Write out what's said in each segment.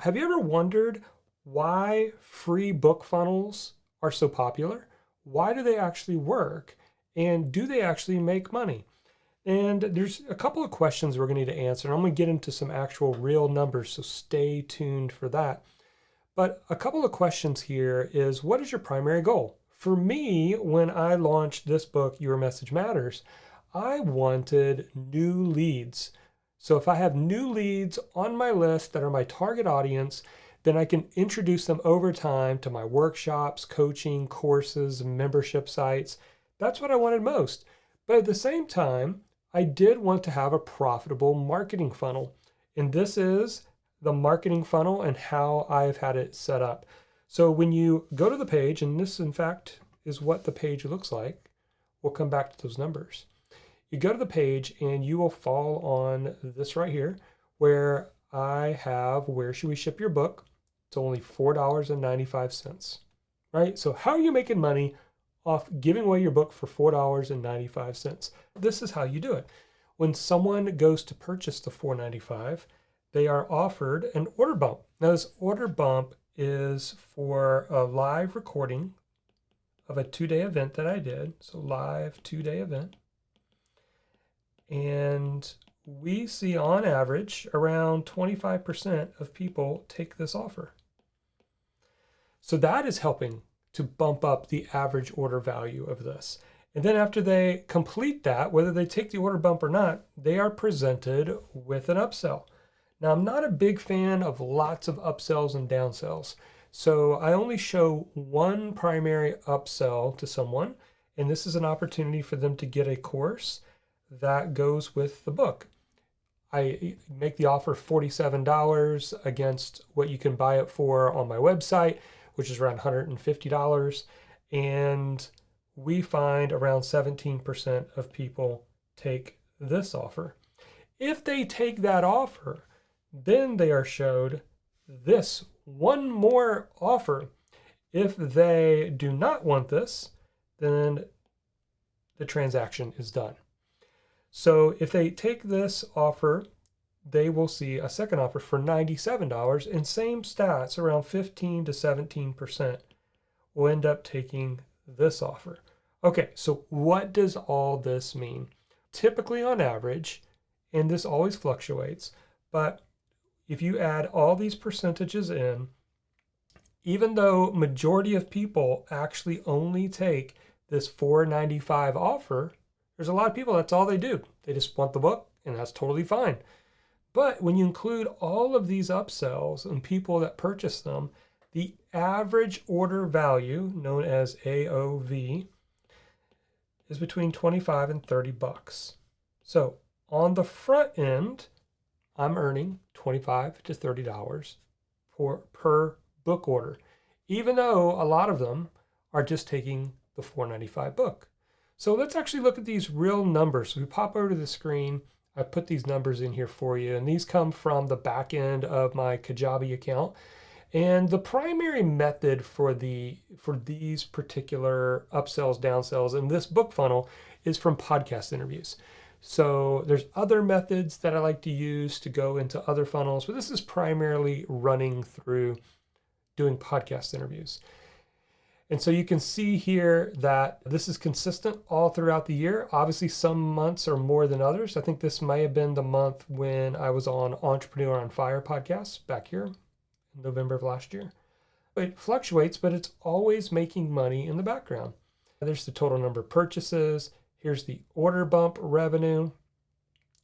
Have you ever wondered why free book funnels are so popular? Why do they actually work? And do they actually make money? And there's a couple of questions we're going to need to answer. And I'm going to get into some actual real numbers, so stay tuned for that. But a couple of questions here is, what is your primary goal? For me, when I launched this book, Your Message Matters, I wanted new leads. So if I have new leads on my list that are my target audience, then I can introduce them over time to my workshops, coaching, courses, membership sites. That's what I wanted most. But at the same time, I did want to have a profitable marketing funnel. And this is the marketing funnel and how I've had it set up. So when you go to the page, and this in fact is what the page looks like, we'll come back to those numbers. You go to the page and you will fall on this right here where I have, where should we ship your book? It's only $4.95, right? So how are you making money off giving away your book for $4.95? This is how you do it. When someone goes to purchase the $4.95, they are offered an order bump. Now this order bump is for a live recording of a 2-day event that I did. So live 2-day event. And we see on average around 25% of people take this offer. So that is helping to bump up the average order value of this. And then after they complete that, whether they take the order bump or not, they are presented with an upsell. Now, I'm not a big fan of lots of upsells and downsells. So I only show one primary upsell to someone, and this is an opportunity for them to get a course that goes with the book. I make the offer $47 against what you can buy it for on my website, which is around $150. And we find around 17% of people take this offer. If they take that offer, then they are showed this one more offer. If they do not want this, then the transaction is done. So if they take this offer, they will see a second offer for $97, and same stats, around 15 to 17% will end up taking this offer. Okay, so what does all this mean? Typically on average, and this always fluctuates, but if you add all these percentages in, even though majority of people actually only take this $4.95 offer, there's a lot of people, that's all they do. They just want the book, and that's totally fine. But when you include all of these upsells and people that purchase them, the average order value, known as AOV, is between 25 and 30 bucks. So on the front end, I'm earning $25 to $30 per book order, even though a lot of them are just taking the $4.95 book. So let's actually look at these real numbers. So we pop over to the screen. I put these numbers in here for you, and these come from the back end of my Kajabi account. And the primary method for these particular upsells, downsells, and this book funnel is from podcast interviews. So there's other methods that I like to use to go into other funnels, but this is primarily running through doing podcast interviews. And so you can see here that this is consistent all throughout the year. Obviously, some months are more than others. I think this may have been the month when I was on Entrepreneur on Fire podcast back here in November of last year. It fluctuates, but it's always making money in the background. There's the total number of purchases. Here's the order bump revenue.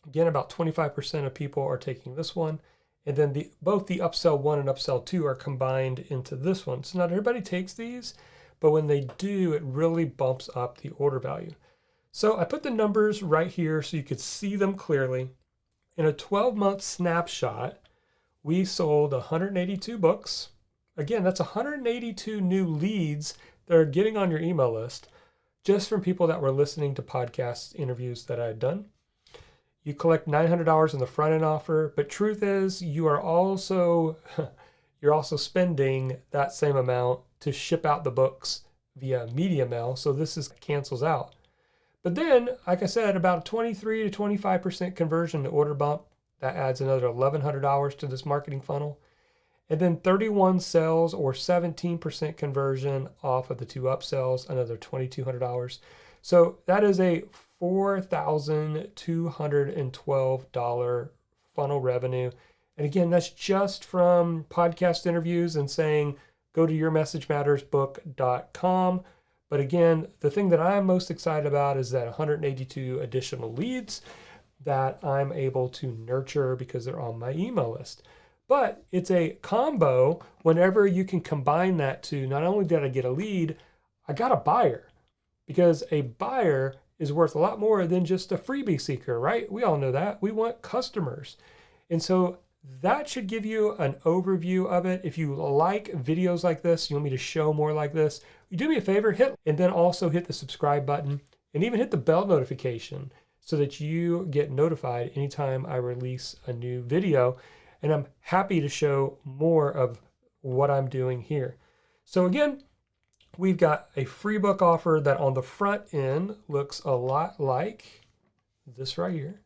Again, about 25% of people are taking this one. And then both the upsell 1 and upsell 2 are combined into this one. So not everybody takes these, but when they do, it really bumps up the order value. So I put the numbers right here so you could see them clearly. In a 12-month snapshot, we sold 182 books. Again, that's 182 new leads that are getting on your email list just from people that were listening to podcast interviews that I had done. You collect $900 in the front end offer, but truth is you're also spending that same amount to ship out the books via media mail. So this cancels out. But then, like I said, about a 23 to 25% conversion to order bump. That adds another $1,100 to this marketing funnel. And then 31 sales or 17% conversion off of the 2 upsells, another $2,200. So that is a $4,212 funnel revenue. And again, that's just from podcast interviews and saying, go to yourmessagemattersbook.com. But again, the thing that I'm most excited about is that 182 additional leads that I'm able to nurture because they're on my email list. But it's a combo whenever you can combine that to not only did I get a lead, I got a buyer, because a buyer is worth a lot more than just a freebie seeker, right? We all know that. We want customers. And so that should give you an overview of it. If you like videos like this, you want me to show more like this, you do me a favor, hit, and then also hit the subscribe button and even hit the bell notification so that you get notified anytime I release a new video. And I'm happy to show more of what I'm doing here. So again, we've got a free book offer that on the front end looks a lot like this right here.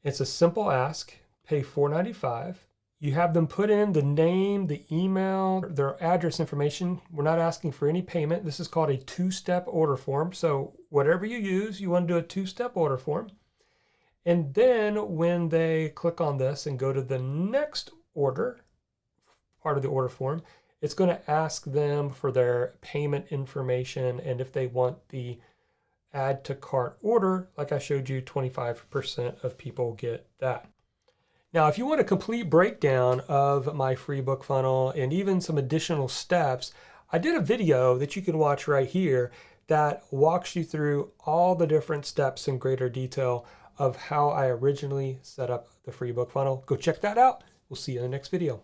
It's a simple ask, pay $4.95. You have them put in the name, the email, their address information. We're not asking for any payment. This is called a 2-step order form. So whatever you use, you want to do a 2-step order form. And then when they click on this and go to the next order, part of the order form, it's going to ask them for their payment information. And if they want the add to cart order, like I showed you, 25% of people get that. Now, if you want a complete breakdown of my free book funnel and even some additional steps, I did a video that you can watch right here that walks you through all the different steps in greater detail of how I originally set up the free book funnel. Go check that out. We'll see you in the next video.